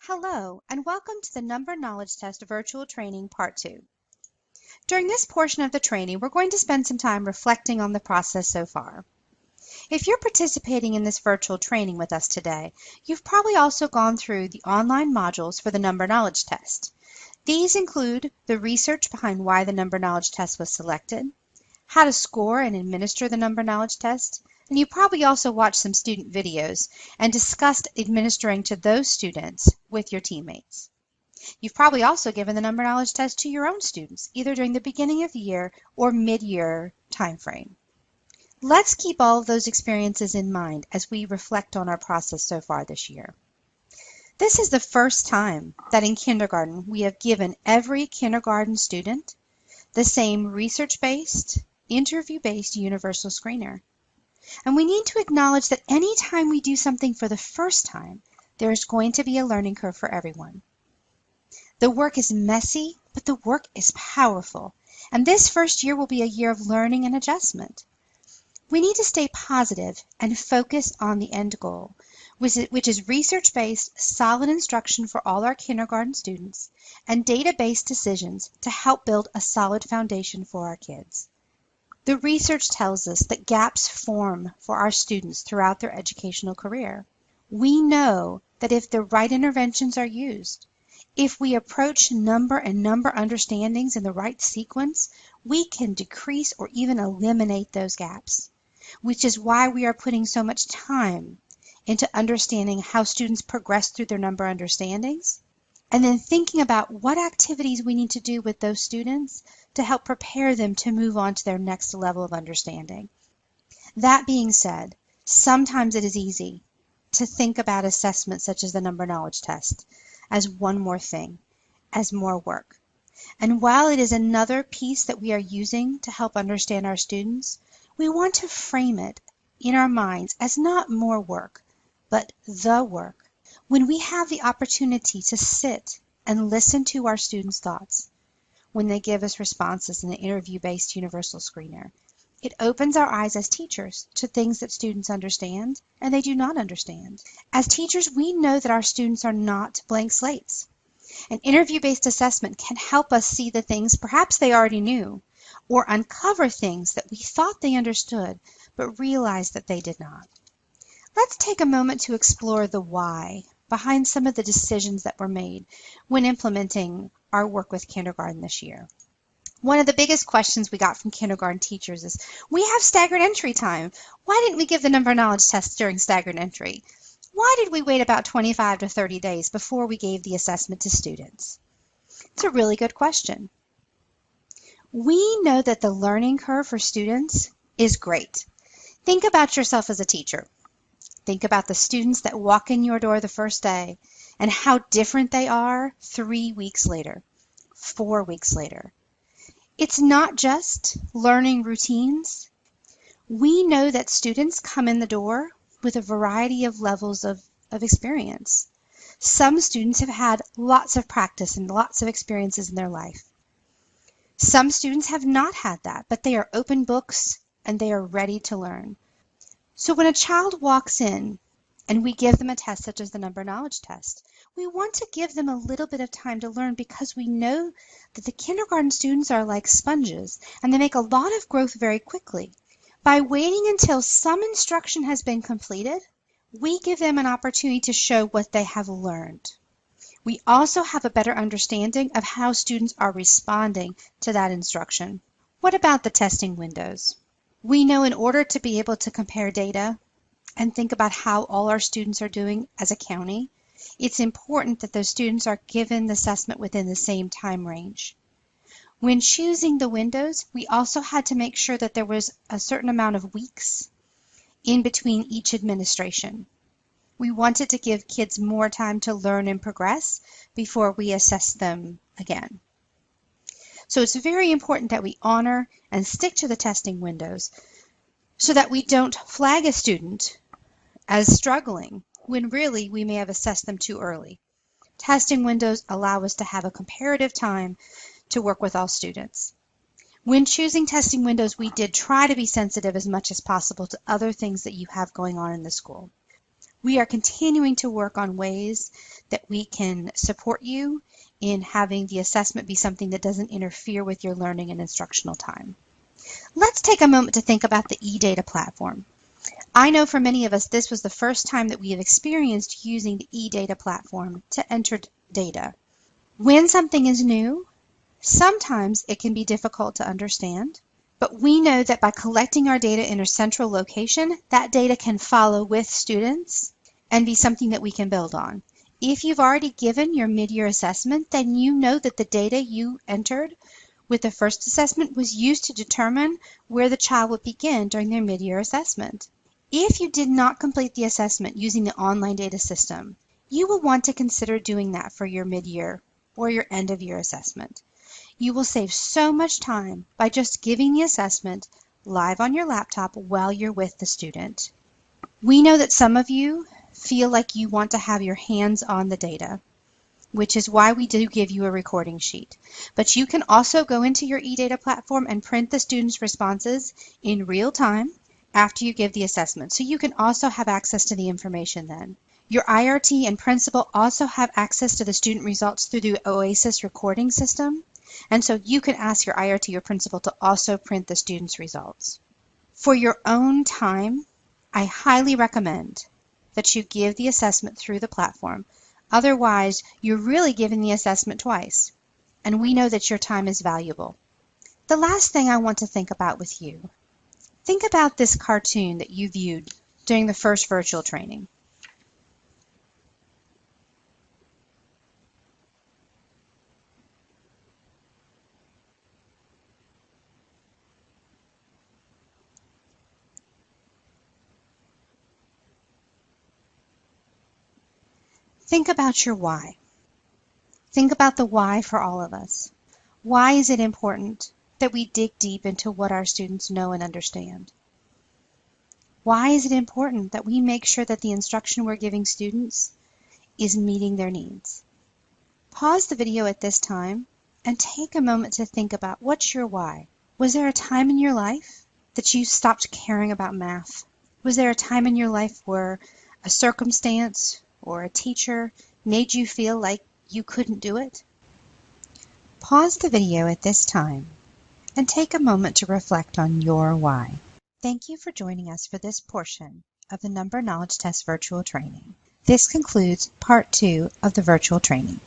Hello, and welcome to the Number Knowledge Test Virtual Training Part 2. During this portion of the training, we're going to spend some time reflecting on the process so far. If you're participating in this virtual training with us today, you've probably also gone through the online modules for the Number Knowledge Test. These include the research behind why the Number Knowledge Test was selected, how to score and administer the Number Knowledge Test, and you probably also watched some student videos and discussed administering to those students with your teammates. You've probably also given the Number Knowledge Test to your own students, either during the beginning of the year or mid-year timeframe. Let's keep all of those experiences in mind as we reflect on our process so far this year. This is the first time that in kindergarten we have given every kindergarten student the same research-based, interview-based universal screener. And we need to acknowledge that any time we do something for the first time, there is going to be a learning curve for everyone. The work is messy, but the work is powerful. And this first year will be a year of learning and adjustment. We need to stay positive and focus on the end goal, which is research-based, solid instruction for all our kindergarten students and data-based decisions to help build a solid foundation for our kids. The research tells us that gaps form for our students throughout their educational career. We know that if the right interventions are used, if we approach number and number understandings in the right sequence, we can decrease or even eliminate those gaps, which is why we are putting so much time into understanding how students progress through their number understandings, and then thinking about what activities we need to do with those students to help prepare them to move on to their next level of understanding. That being said, sometimes it is easy to think about assessments such as the Number Knowledge Test as one more thing, as more work. And while it is another piece that we are using to help understand our students, we want to frame it in our minds as not more work, but the work. When we have the opportunity to sit and listen to our students' thoughts, when they give us responses in the interview-based universal screener, it opens our eyes as teachers to things that students understand and they do not understand. As teachers, we know that our students are not blank slates. An interview-based assessment can help us see the things perhaps they already knew, or uncover things that we thought they understood but realized that they did not. Let's take a moment to explore the why behind some of the decisions that were made when implementing our work with kindergarten this year. One of the biggest questions we got from kindergarten teachers is, we have staggered entry time. Why didn't we give the Number Knowledge Test during staggered entry? Why did we wait about 25 to 30 days before we gave the assessment to students? It's a really good question. We know that the learning curve for students is great. Think about yourself as a teacher. Think about the students that walk in your door the first day and how different they are 3 weeks later, 4 weeks later. It's not just learning routines. We know that students come in the door with a variety of levels of experience. Some students have had lots of practice and lots of experiences in their life. Some students have not had that, but they are open books and they are ready to learn. So when a child walks in and we give them a test such as the Number Knowledge Test, we want to give them a little bit of time to learn because we know that the kindergarten students are like sponges and they make a lot of growth very quickly. By waiting until some instruction has been completed, we give them an opportunity to show what they have learned. We also have a better understanding of how students are responding to that instruction. What about the testing windows? We know in order to be able to compare data and think about how all our students are doing as a county, it's important that those students are given the assessment within the same time range. When choosing the windows, we also had to make sure that there was a certain amount of weeks in between each administration. We wanted to give kids more time to learn and progress before we assess them again. So it's very important that we honor and stick to the testing windows so that we don't flag a student as struggling when really we may have assessed them too early. Testing windows allow us to have a comparative time to work with all students. When choosing testing windows, we did try to be sensitive as much as possible to other things that you have going on in the school. We are continuing to work on ways that we can support you in having the assessment be something that doesn't interfere with your learning and instructional time. Let's take a moment to think about the eData platform. I know for many of us, this was the first time that we have experienced using the eData platform to enter data. When something is new, sometimes it can be difficult to understand, but we know that by collecting our data in a central location, that data can follow with students and be something that we can build on. If you've already given your mid-year assessment, then you know that the data you entered with the first assessment was used to determine where the child would begin during their mid-year assessment. If you did not complete the assessment using the online data system, you will want to consider doing that for your mid-year or your end-of-year assessment. You will save so much time by just giving the assessment live on your laptop while you're with the student. We know that some of you feel like you want to have your hands on the data, which is why we do give you a recording sheet. But you can also go into your eData platform and print the students' responses in real time after you give the assessment. So you can also have access to the information then. Your IRT and principal also have access to the student results through the OASIS recording system. And so you can ask your IRT or principal to also print the students' results. For your own time, I highly recommend that you give the assessment through the platform. Otherwise, you're really giving the assessment twice, and we know that your time is valuable. The last thing I want to think about with you, think about this cartoon that you viewed during the first virtual training. Think about your why. Think about the why for all of us. Why is it important that we dig deep into what our students know and understand? Why is it important that we make sure that the instruction we're giving students is meeting their needs? Pause the video at this time and take a moment to think about what's your why. Was there a time in your life that you stopped caring about math? Was there a time in your life where a circumstance or a teacher made you feel like you couldn't do it? Pause the video at this time and take a moment to reflect on your why. Thank you for joining us for this portion of the Number Knowledge Test virtual training. This concludes part 2 of the virtual training.